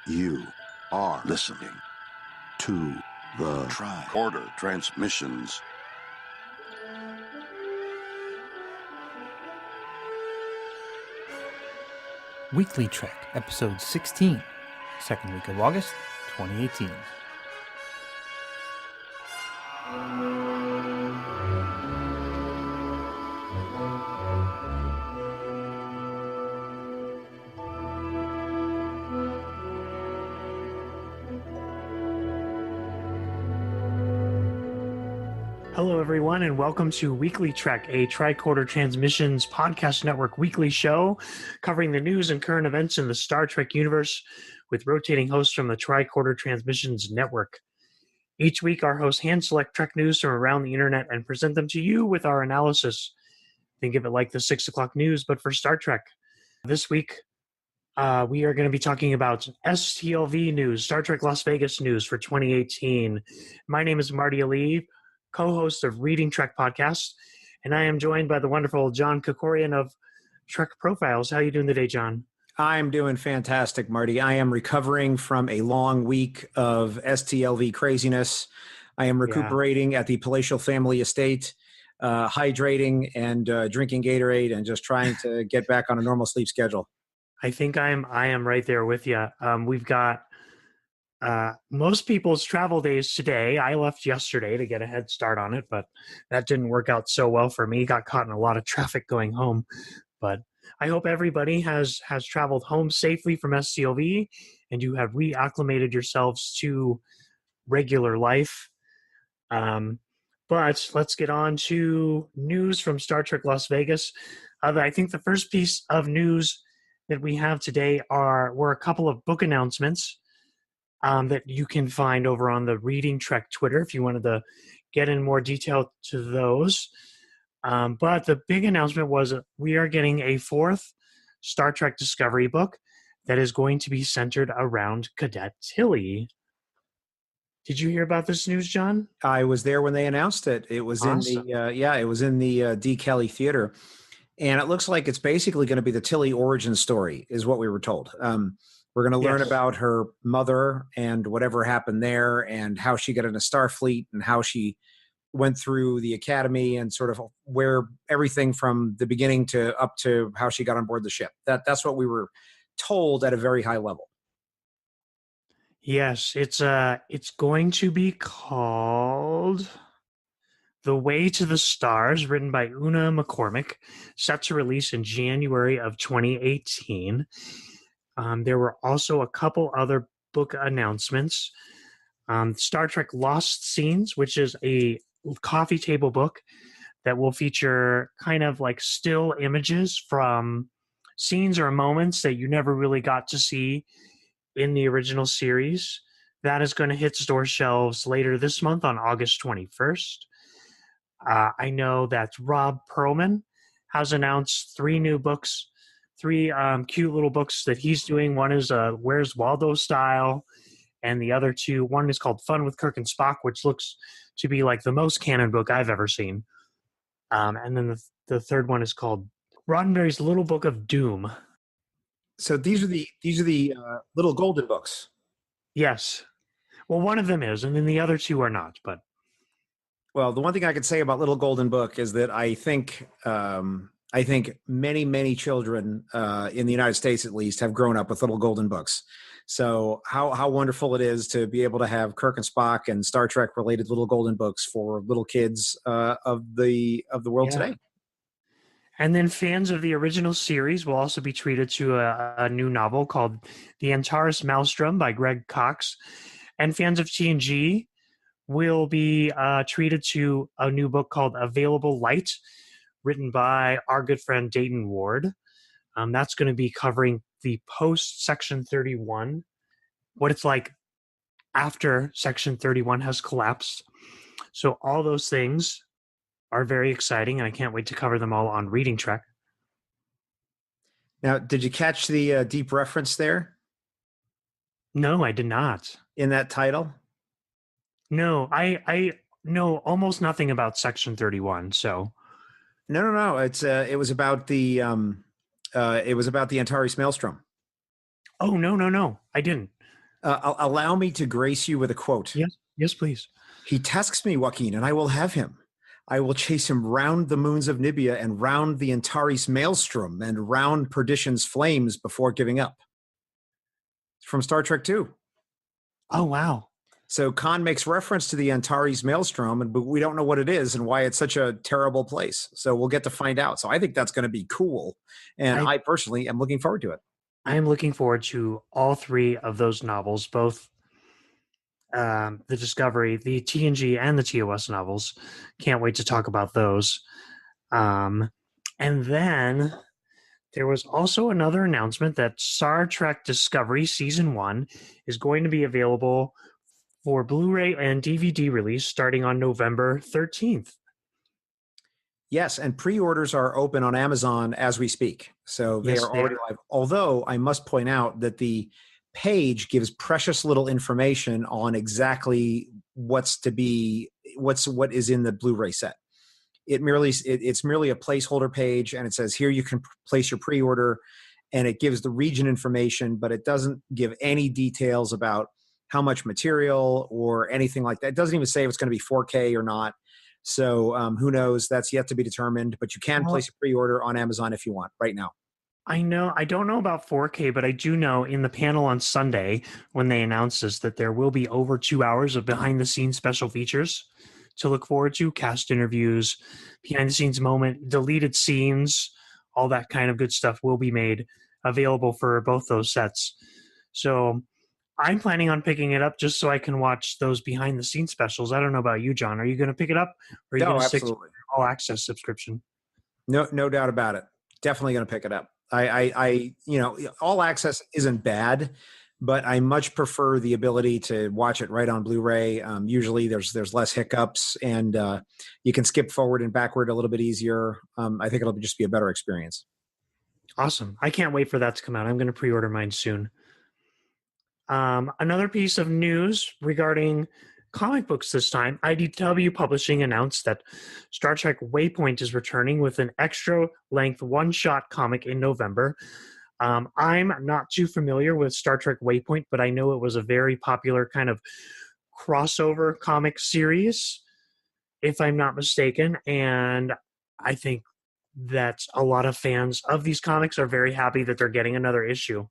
You are listening to the Tri-Quarter Transmissions. Weekly Trek, Episode 16, second week of August, 2018. Hello, everyone, and welcome to Weekly Trek, a Tri-Quarter Transmissions podcast network weekly show covering the news and current events in the Star Trek universe with rotating hosts from the Tri-Quarter Transmissions network. Each week, our hosts hand-select Trek news from around the internet and present them to you with our analysis. Think of it like the 6 o'clock news, but for Star Trek. This week, we are going to be talking about STLV news, Star Trek Las Vegas news for 2018. My name is Marty, Allee, co-host of ReadingTrek podcast, and I am joined by the wonderful Jean Krikorian of TrekProfiles. How are you doing today, John? I'm doing fantastic, Marty. I am recovering from a long week of STLV craziness. I am recuperating at the palatial family estate, hydrating and drinking Gatorade and just trying to get back on a normal sleep schedule. I think I am right there with you. We've got most people's travel days today. I left yesterday to get a head start on it, but that didn't work out so well for me. Got caught in a lot of traffic going home. But I hope everybody has traveled home safely from STLV and you have reacclimated yourselves to regular life. But let's get on to news from Star Trek Las Vegas. I think the first piece of news that we have today were a couple of book announcements that you can find over on the ReadingTrek Twitter if you wanted to get in more detail to those. But the big announcement was we are getting a fourth Star Trek Discovery book that is going to be centered around Cadet Tilly. Did you hear about this news, John? I was there when they announced it. It was awesome. It was in the D. Kelly Theater. And it looks like it's basically going to be the Tilly origin story, is what we were told. We're going to learn about her mother and whatever happened there and how she got into Starfleet and how she went through the academy and sort of where everything from the beginning to up to how she got on board the ship. That's what we were told at a very high level. Yes, it's going to be called The Way to the Stars, written by Una McCormick, set to release in January of 2018. There were also a couple other book announcements. Star Trek Lost Scenes, which is a coffee table book that will feature kind of like still images from scenes or moments that you never really got to see in the original series. That is going to hit store shelves later this month on August 21st. I know that Rob Perlman has announced three new books, three cute little books that he's doing. One is Where's Waldo Style, and the other two, one is called Fun with Kirk and Spock, which looks to be like the most canon book I've ever seen. And then the third one is called Roddenberry's Little Book of Doom. So these are the little golden books. Yes. Well, one of them is, and then the other two are not. But well, the one thing I could say about Little Golden Book is that I think many, many children in the United States, at least, have grown up with Little Golden Books. So how wonderful it is to be able to have Kirk and Spock and Star Trek related Little Golden Books for little kids of the world today. And then fans of the original series will also be treated to a new novel called The Antares Maelstrom by Greg Cox. And fans of TNG will be treated to a new book called Available Light, written by our good friend Dayton Ward. That's going to be covering the post-Section 31, what it's like after Section 31 has collapsed. So all those things are very exciting, and I can't wait to cover them all on ReadingTrek. Now, did you catch the deep reference there? No, I did not. In that title? No, I know almost nothing about Section 31, so... No. It was about the Antares Maelstrom. Oh, no. I didn't. Allow me to grace you with a quote. Yes, please. He tasks me, Joaquin, and I will have him. I will chase him round the moons of Nibia and round the Antares maelstrom and round perdition's flames before giving up. It's from Star Trek II. Oh, wow. So Khan makes reference to the Antares maelstrom, but we don't know what it is and why it's such a terrible place. So we'll get to find out. So I think that's going to be cool. And I personally am looking forward to it. I am looking forward to all three of those novels, both the Discovery, the TNG, and the TOS novels. Can't wait to talk about those. And then there was also another announcement that Star Trek Discovery Season 1 is going to be available for Blu-ray and DVD release starting on November 13th. Yes, and pre-orders are open on Amazon as we speak. So they are already live. Although I must point out that the page gives precious little information on exactly what is in the Blu-ray set. It's merely a placeholder page, and it says here you can place your pre-order, and it gives the region information, but it doesn't give any details about how much material or anything like that. It doesn't even say if it's going to be 4K or not. So who knows? That's yet to be determined, but you can place a pre-order on Amazon if you want right now. I don't know about 4K, but I do know in the panel on Sunday when they announced this that there will be over 2 hours of behind-the-scenes special features to look forward to, cast interviews, behind-the-scenes moment, deleted scenes, all that kind of good stuff will be made available for both those sets. So I'm planning on picking it up just so I can watch those behind-the-scenes specials. I don't know about you, John. Are you going to pick it up? Or are you going to stick to your all-access subscription? No doubt about it. Definitely going to pick it up. I all access isn't bad, but I much prefer the ability to watch it right on Blu-ray. Usually there's less hiccups, and you can skip forward and backward a little bit easier. I think it'll just be a better experience. Awesome. I can't wait for that to come out. I'm going to pre-order mine soon. Another piece of news regarding comic books this time, IDW Publishing announced that Star Trek Waypoint is returning with an extra-length one-shot comic in November. I'm not too familiar with Star Trek Waypoint, but I know it was a very popular kind of crossover comic series, if I'm not mistaken, and I think that a lot of fans of these comics are very happy that they're getting another issue.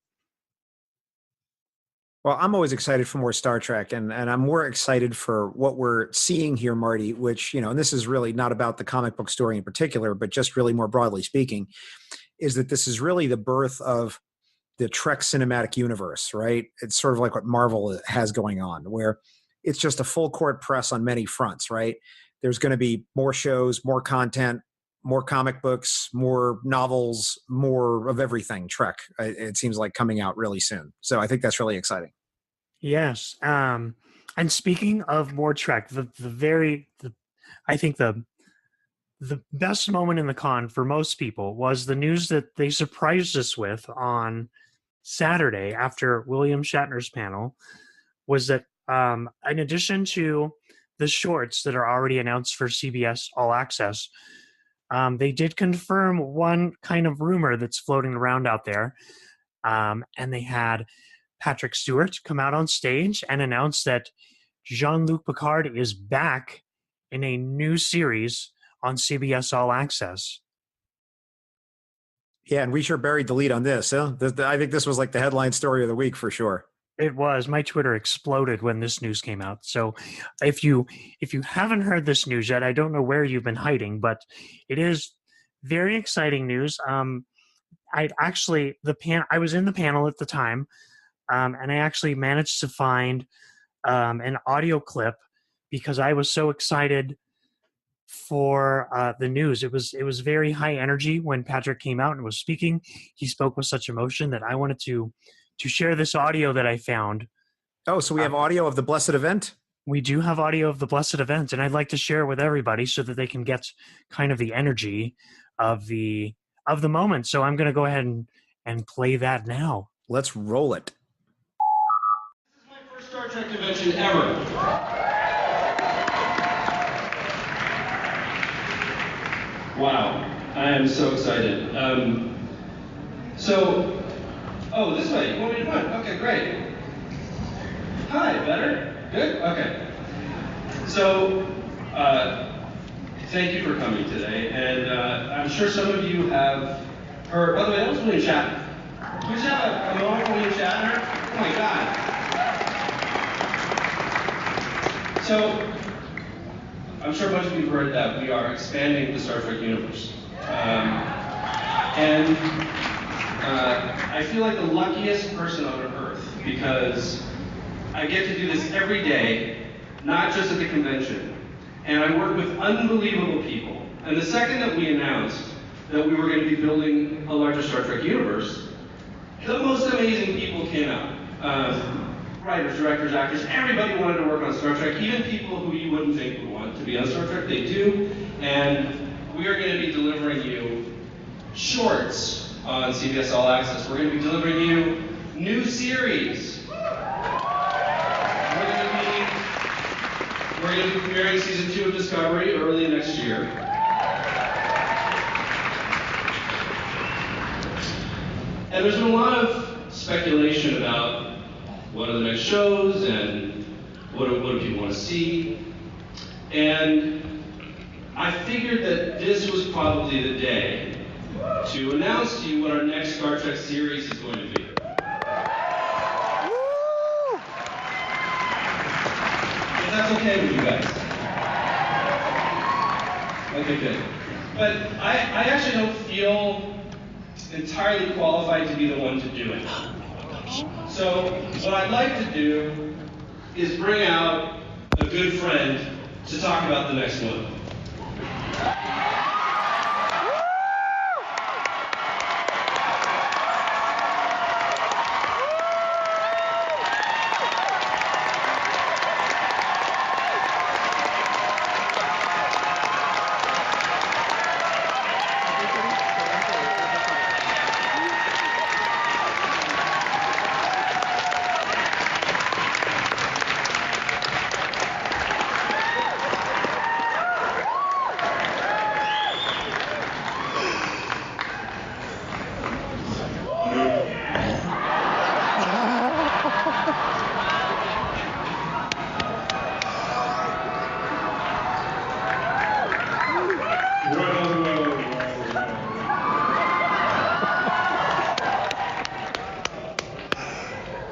Well, I'm always excited for more Star Trek, and I'm more excited for what we're seeing here, Marty, which, and this is really not about the comic book story in particular, but just really more broadly speaking, is that this is really the birth of the Trek cinematic universe, right? It's sort of like what Marvel has going on, where it's just a full court press on many fronts, right? There's going to be more shows, more content, more comic books, more novels, more of everything Trek, it seems like, coming out really soon. So I think that's really exciting. Yes. And speaking of more Trek, I think the best moment in the con for most people was the news that they surprised us with on Saturday after William Shatner's panel, was that in addition to the shorts that are already announced for CBS All Access, they did confirm one kind of rumor that's floating around out there. And they had Patrick Stewart come out on stage and announce that Jean Luc Picard is back in a new series on CBS All Access. Yeah, and we sure buried the lead on this. Huh? I think this was like the headline story of the week for sure. It was. My Twitter exploded when this news came out. So if you haven't heard this news yet, I don't know where you've been hiding, but it is very exciting news. I was in the panel at the time, and I actually managed to find an audio clip because I was so excited for the news. It was very high energy when Patrick came out and was speaking. He spoke with such emotion that I wanted to share this audio that I found. Oh, so we have audio of the blessed event? We do have audio of the blessed event, and I'd like to share it with everybody so that they can get kind of the energy of the moment. So I'm going to go ahead and play that now. Let's roll it. This is my first Star Trek convention ever. Wow, I am so excited. Oh, this way. You want me to run? Okay, great. Hi, better? Good? Okay. So, thank you for coming today, and I'm sure some of you have heard, by the way, that was William Shatner. Can we just have a moment for William Shatner? Oh my God. So, I'm sure a bunch of you have heard that we are expanding the Star Trek universe. I feel like the luckiest person on Earth because I get to do this every day, not just at the convention. And I work with unbelievable people. And the second that we announced that we were going to be building a larger Star Trek universe, the most amazing people came out. Writers, directors, actors, everybody wanted to work on Star Trek, even people who you wouldn't think would want to be on Star Trek, they do. And we are going to be delivering you shorts on CBS All Access. We're going to be delivering you new series. We're going to be premiering season 2 of Discovery early next year. And there's been a lot of speculation about what are the next shows and what do people want to see. And I figured that this was probably the day to announce to you what our next Star Trek series is going to be. If that's okay with you guys. Okay, good. But I actually don't feel entirely qualified to be the one to do it. So what I'd like to do is bring out a good friend to talk about the next one.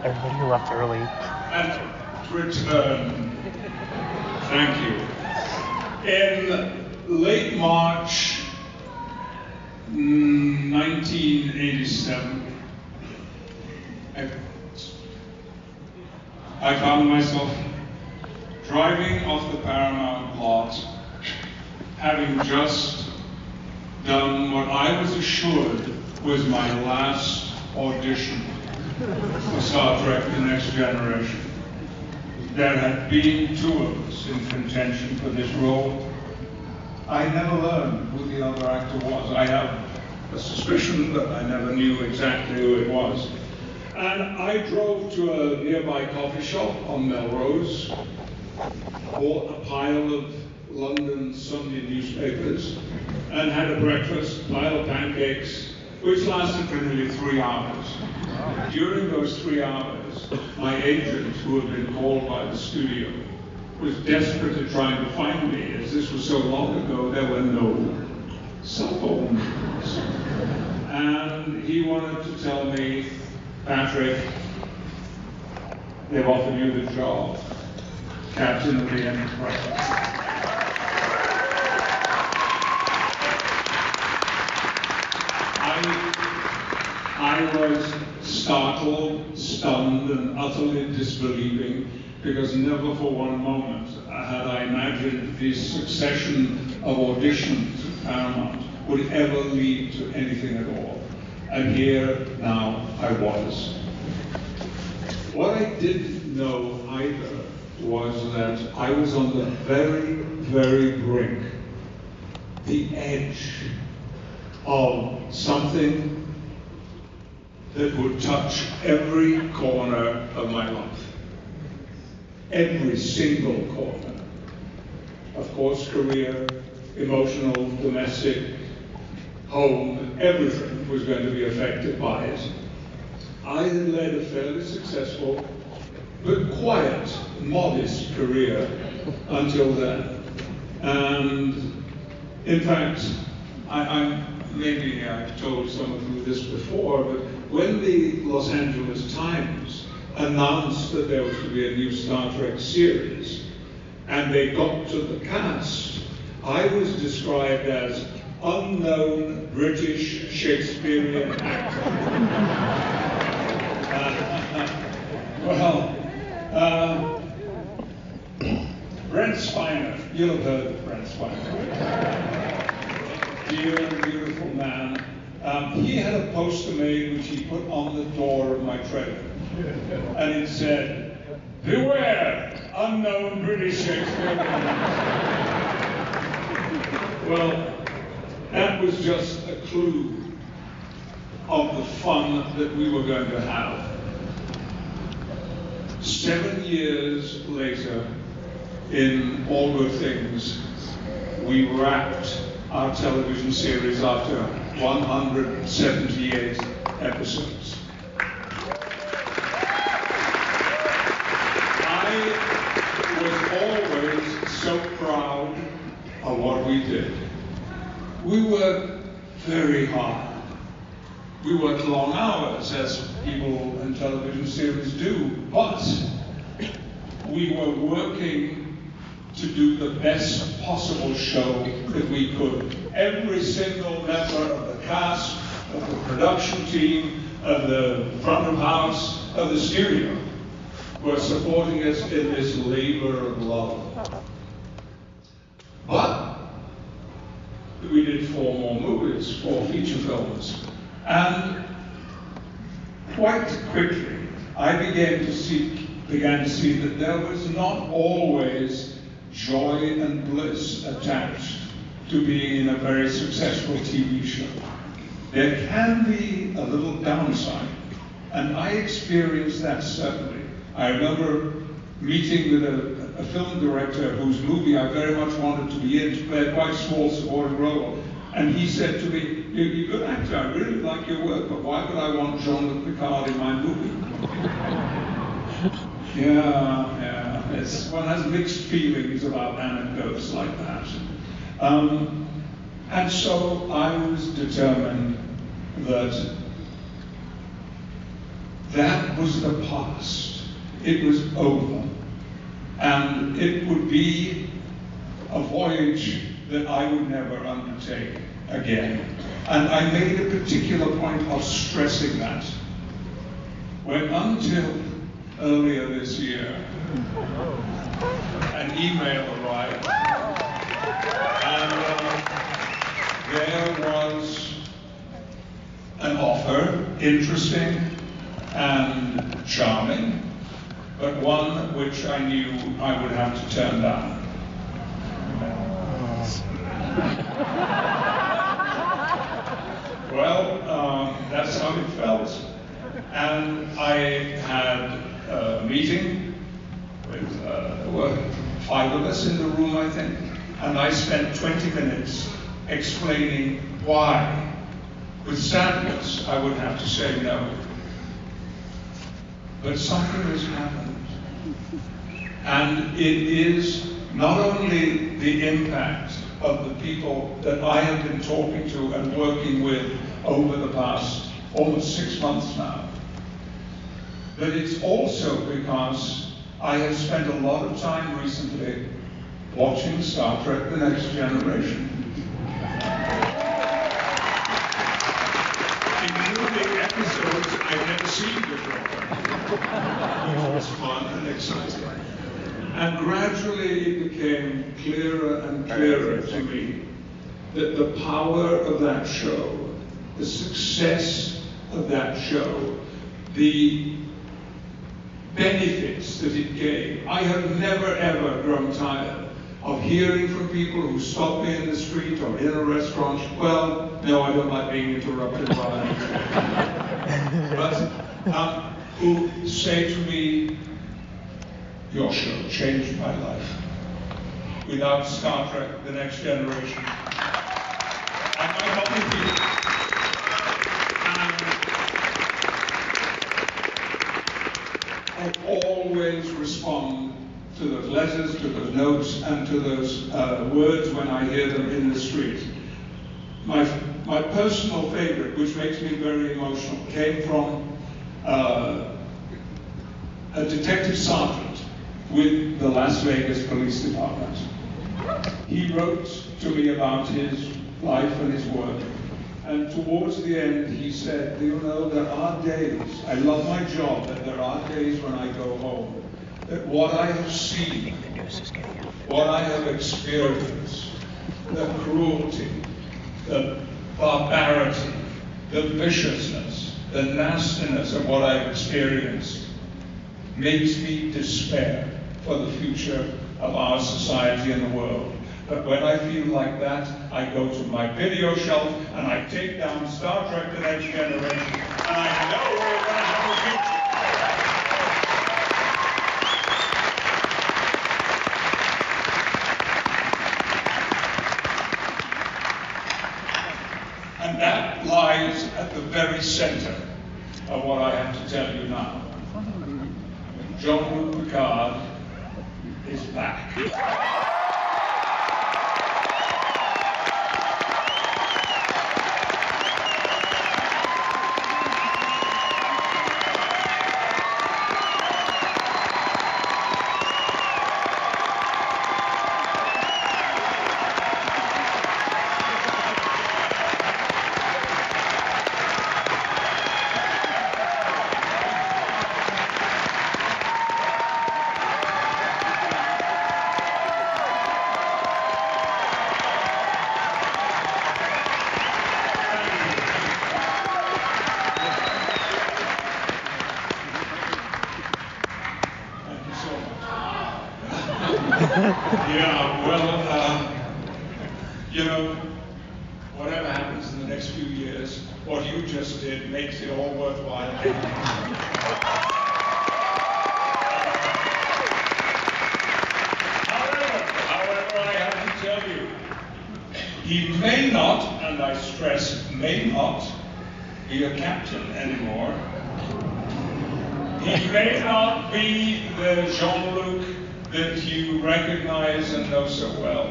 Everybody left early. And return. Thank you. In late March 1987, I found myself driving off the Paramount lot, having just done what I was assured was my last audition for Star Trek The Next Generation. There had been 2 of us in contention for this role. I never learned who the other actor was. I have a suspicion that I never knew exactly who it was. And I drove to a nearby coffee shop on Melrose, bought a pile of London Sunday newspapers, and had a breakfast, pile of pancakes, which lasted for nearly 3 hours. During those 3 hours, my agent, who had been called by the studio, was desperately trying to find me. As this was so long ago, there were no cell phones. And he wanted to tell me, Patrick, they've offered you the job, Captain of the Enterprise. I was startled, stunned, and utterly disbelieving, because never for one moment had I imagined this succession of auditions at Paramount would ever lead to anything at all. And here now I was. What I didn't know either was that I was on the very, very brink, the edge of something that would touch every corner of my life. Every single corner. Of course, career, emotional, domestic, home, everything was going to be affected by it. I had led a fairly successful but quiet, modest career until then. And in fact, maybe I've told some of you this before, but when the Los Angeles Times announced that there was to be a new Star Trek series, and they got to the cast, I was described as unknown British Shakespearean actor. Brent Spiner, you'll have heard of Brent Spiner. Dear and beautiful man. He had a poster made which he put on the door of my trailer. And it said, "Beware, unknown British Shakespearean actor." Well, that was just a clue of the fun that we were going to have. 7 years later, in All Good Things, we wrapped our television series after 178 episodes. I was always so proud of what we did. We worked very hard. We worked long hours, as people in television series do, but we were working to do the best possible show that we could. Every single member of the cast, of the production team, of the front of house, of the studio, were supporting us in this labor of love. But we did 4 more movies, 4 feature films, and quite quickly I began to see that there was not always joy and bliss attached to being in a very successful TV show. There can be a little downside, and I experienced that certainly. I remember meeting with a film director whose movie I very much wanted to be in, to play a quite small supporting role, and he said to me, "You're a good actor, I really like your work, but why would I want Jean Luc Picard in my movie?" Yeah. One has mixed feelings about anecdotes like that. And so I was determined that that was the past. It was over. And it would be a voyage that I would never undertake again. And I made a particular point of stressing that. When until earlier this year, an email arrived, and there was an offer, interesting and charming, but one which I knew I would have to turn down. Well, that's how it felt. And I had a meeting with, there were 5 of us in the room, I think, and I spent 20 minutes explaining why, with sadness, I would have to say no. But something has happened. And it is not only the impact of the people that I have been talking to and working with over the past almost 6 months now, but it's also because I have spent a lot of time recently watching Star Trek: The Next Generation. Including episodes I've never seen before. It was fun and exciting. And gradually it became clearer and clearer to me that the power of that show, the success of that show, the benefits that it gave. I have never ever grown tired of hearing from people who stop me in the street or in a restaurant. Well, no, I don't like being interrupted while I'm eating. But who say to me, "Your show changed my life. Without Star Trek: The Next Generation, I might not be here." I've always notes and to those words when I hear them in the street. My personal favorite, which makes me very emotional, came from a detective sergeant with the Las Vegas Police Department. He wrote to me about his life and his work. And towards the end, he said, you know, there are days, I love my job, but there are days when I go home, that what I have seen, what I have experienced, the cruelty, the barbarity, the viciousness, the nastiness of what I've experienced makes me despair for the future of our society and the world. But when I feel like that, I go to my video shelf and I take down Star Trek The Next Generation, and I know we're going to have a future. And that lies at the very center of what I have to tell you now. Jean Luc Picard is back. Yeah, well, you know, whatever happens in the next few years, what you just did makes it all worthwhile. However, I have to tell you, he may not, and I stress, may not be a captain anymore. He may not be the Jean-Luc that you recognize and know so well.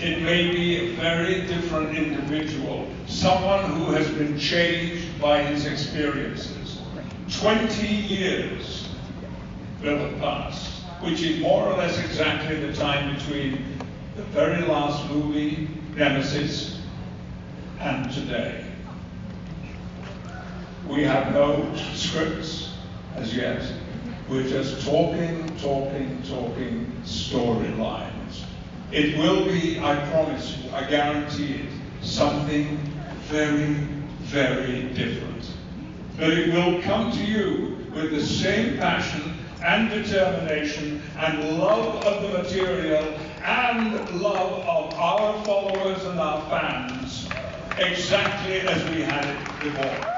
It may be a very different individual, someone who has been changed by his experiences. 20 years will have passed, which is more or less exactly the time between the very last movie, Nemesis, and today. We have no scripts as yet. We're just talking storylines. It will be, I promise you, I guarantee it, something very, very different. But it will come to you with the same passion and determination and love of the material and love of our followers and our fans, exactly as we had it before.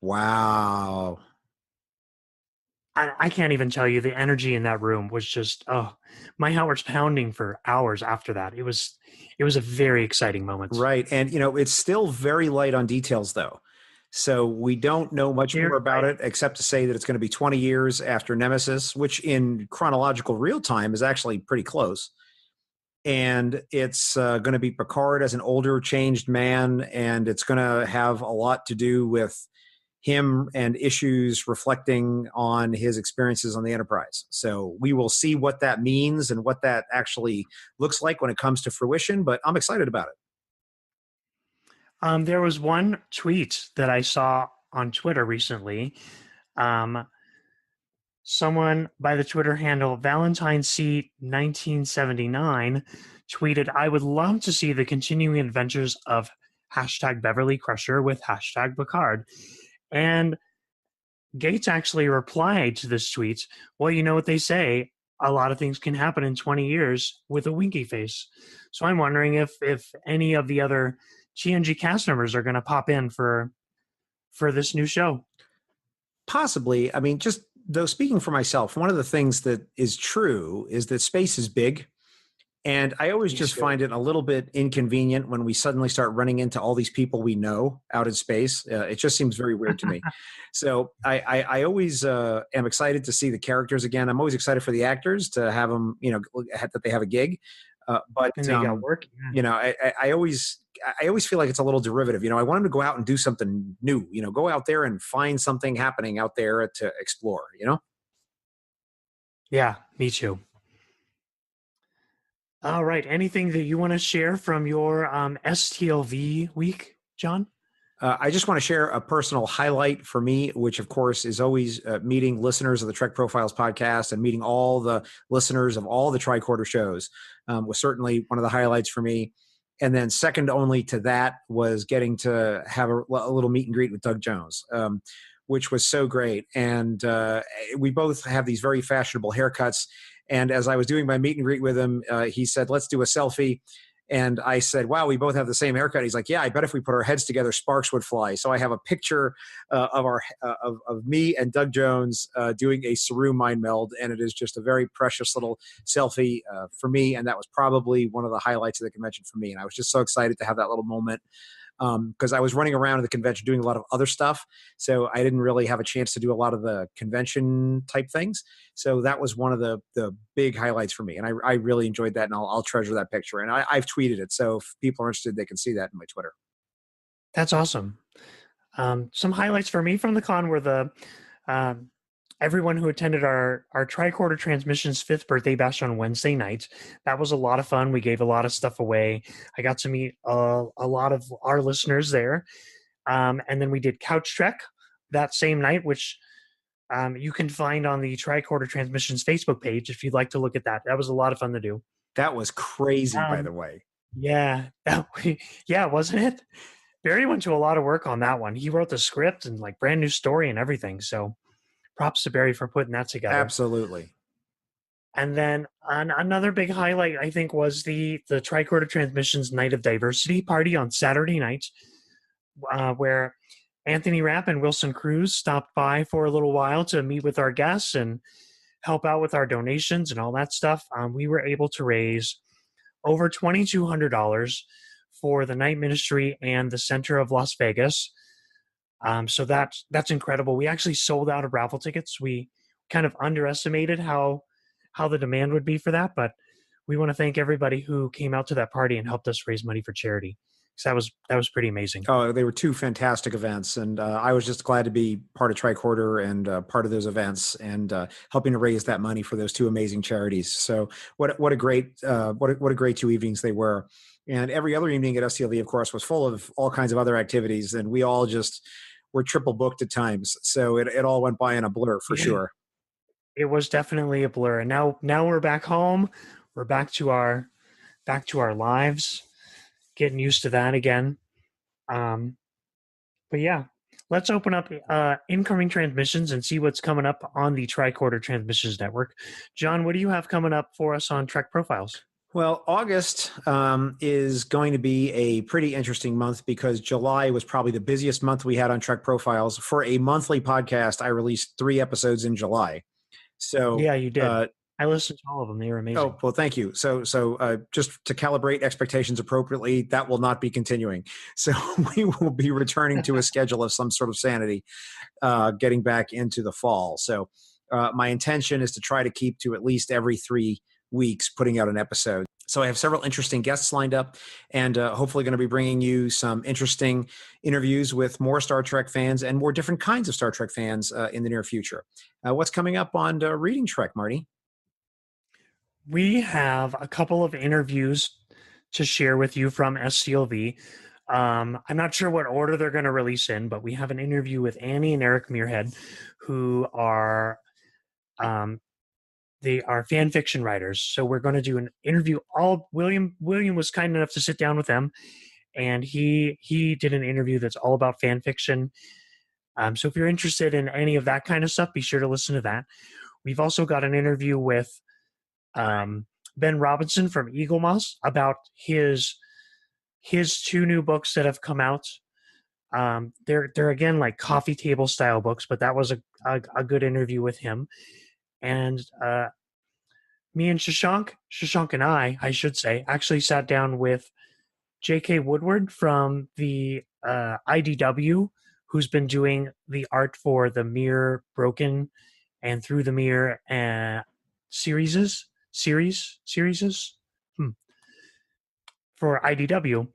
Wow. I can't even tell you, the energy in that room was just, oh, my heart was pounding for hours after that. It was a very exciting moment. Right. And, you know, it's still very light on details, though. So we don't know much more about it, except to say that it's going to be 20 years after Nemesis, which in chronological real time is actually pretty close. And it's going to be Picard as an older, changed man, and it's going to have a lot to do with him and issues reflecting on his experiences on the Enterprise. So we will see what that means and what that actually looks like when it comes to fruition, but I'm excited about it. There was one tweet that I saw on Twitter recently Someone by the Twitter handle Valentine C 1979 tweeted, "I would love to see the continuing adventures of hashtag Beverly Crusher with hashtag Picard." And Gates actually replied to this tweet, "Well, you know what they say, a lot of things can happen in 20 years with a winky face." So I'm wondering if any of the other TNG cast members are going to pop in for this new show. Possibly. I mean, just though speaking for myself, one of the things that is true is that space is big. And I always just find it a little bit inconvenient when we suddenly start running into all these people we know out in space. It just seems very weird to me. So I always am excited to see the characters again. I'm always excited for the actors to have them, that they have a gig. But And they got work. Yeah. I always feel like it's a little derivative. I want them to go out and do something new. Go out there and find something happening out there to explore. Yeah, me too. All right. Anything that you want to share from your STLV week, John? I just want to share a personal highlight for me, which of course is always meeting listeners of the Trek Profiles podcast and meeting all the listeners of all the Tricorder shows was certainly one of the highlights for me. And then second only to that was getting to have a little meet and greet with Doug Jones, which was so great. And we both have these very fashionable haircuts. And as I was doing my meet and greet with him, he said, "Let's do a selfie." And I said, "Wow, we both have the same haircut." He's like, "Yeah, I bet if we put our heads together, sparks would fly." So I have a picture of me and Doug Jones doing a Saru mind meld, and it is just a very precious little selfie for me. And that was probably one of the highlights of the convention for me. And I was just so excited to have that little moment because I was running around at the convention doing a lot of other stuff. So I didn't really have a chance to do a lot of the convention type things. So that was one of the big highlights for me. And I really enjoyed that, and I'll treasure that picture. And I've tweeted it. So if people are interested, they can see that in my Twitter. That's awesome. Some highlights for me from the con were the everyone who attended our Tricorder Transmissions 5th birthday bash on Wednesday night. That was a lot of fun. We gave a lot of stuff away. I got to meet a lot of our listeners there. And then we did Couch Trek that same night, which you can find on the Tricorder Transmissions Facebook page if you'd like to look at that. That was a lot of fun to do. That was crazy, by the way. Yeah. Yeah, wasn't it? Barry went to a lot of work on that one. He wrote the script and like brand new story and everything. So props to Barry for putting that together. Absolutely. And then another big highlight, I think, was the Tricorder Transmissions Night of Diversity party on Saturday night, where Anthony Rapp and Wilson Cruz stopped by for a little while to meet with our guests and help out with our donations and all that stuff. We were able to raise over $2,200 for the Night Ministry and the Center of Las Vegas. So that's incredible. We actually sold out of raffle tickets. We kind of underestimated how the demand would be for that, but we want to thank everybody who came out to that party and helped us raise money for charity. So that was pretty amazing. Oh, they were two fantastic events, and I was just glad to be part of Tricorder and part of those events and helping to raise that money for those two amazing charities. So what a great 2 evenings they were. And every other evening at STLV, of course, was full of all kinds of other activities, and we all just were triple booked at times. So it all went by in a blur for sure. It was definitely a blur. And now we're back home. We're back to our lives, getting used to that again. But yeah, let's open up incoming transmissions and see what's coming up on the Tricorder Transmissions Network. John, what do you have coming up for us on Trek Profiles? Well, August is going to be a pretty interesting month because July was probably the busiest month we had on Trek Profiles. For a monthly podcast, I released 3 episodes in July. So yeah, you did. I listened to all of them. They were amazing. Oh, well, thank you. So just to calibrate expectations appropriately, that will not be continuing. So we will be returning to a schedule of some sort of sanity, getting back into the fall. So my intention is to try to keep to at least every 3 weeks putting out an episode. So I have several interesting guests lined up and hopefully going to be bringing you some interesting interviews with more Star Trek fans and more different kinds of Star Trek fans in the near future. What's coming up on ReadingTrek, Marty? We have a couple of interviews to share with you from STLV. I'm not sure what order they're going to release in, but we have an interview with Annie and Eric Muirhead, who are they are fan fiction writers. So we're going to do an interview. William was kind enough to sit down with them, and he did an interview that's all about fan fiction. So if you're interested in any of that kind of stuff, be sure to listen to that. We've also got an interview with Ben Robinson from Eagle Moss about his 2 new books that have come out. They're again like coffee table style books, but that was a good interview with him. And me and Shashank and I should say, actually sat down with J.K. Woodward from the IDW, who's been doing the art for the Mirror Broken and Through the Mirror series for IDW.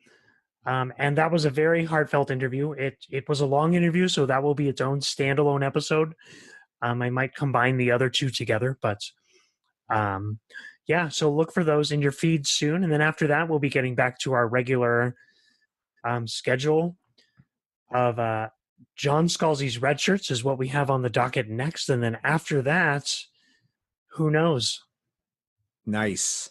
And that was a very heartfelt interview. It was a long interview, so that will be its own standalone episode. I might combine the other 2 together, but yeah, so look for those in your feed soon. And then after that, we'll be getting back to our regular schedule of John Scalzi's Red Shirts is what we have on the docket next. And then after that, who knows? Nice.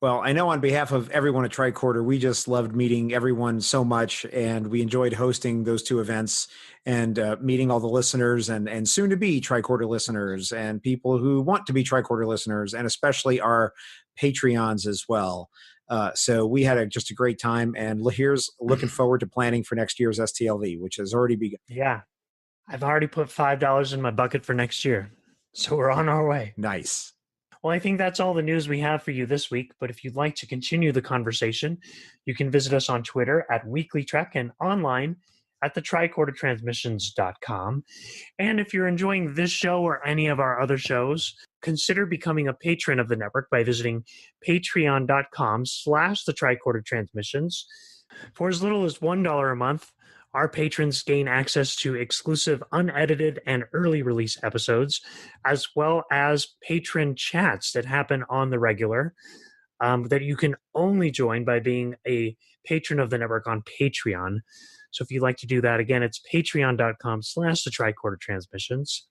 Well, I know on behalf of everyone at Tricorder, we just loved meeting everyone so much, and we enjoyed hosting those 2 events and meeting all the listeners and soon-to-be Tricorder listeners and people who want to be Tricorder listeners, and especially our Patreons as well. So we had just a great time, and here's looking forward to planning for next year's STLV, which has already begun. Yeah, I've already put $5 in my bucket for next year, so we're on our way. Nice. Well, I think that's all the news we have for you this week, but if you'd like to continue the conversation, you can visit us on Twitter at WeeklyTrek and online at the tricordertransmissions.com. And if you're enjoying this show or any of our other shows, consider becoming a patron of the network by visiting patreon.com/the tricordertransmissions. For as little as $1 a month, our patrons gain access to exclusive unedited and early release episodes, as well as patron chats that happen on the regular, that you can only join by being a patron of the network on Patreon. So if you'd like to do that, again, it's patreon.com/the tricordertransmissions.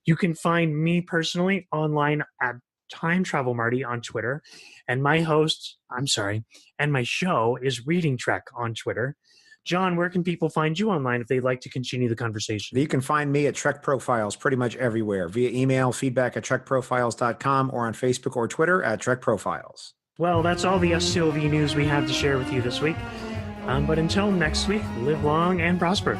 You can find me personally online at Time Travel Marty on Twitter, and my show is ReadingTrek on Twitter. John, where can people find you online if they'd like to continue the conversation? You can find me at TrekProfiles pretty much everywhere via email, feedback at TrekProfiles.com, or on Facebook or Twitter at TrekProfiles. Well, that's all the STLV news we have to share with you this week. But until next week, live long and prosper.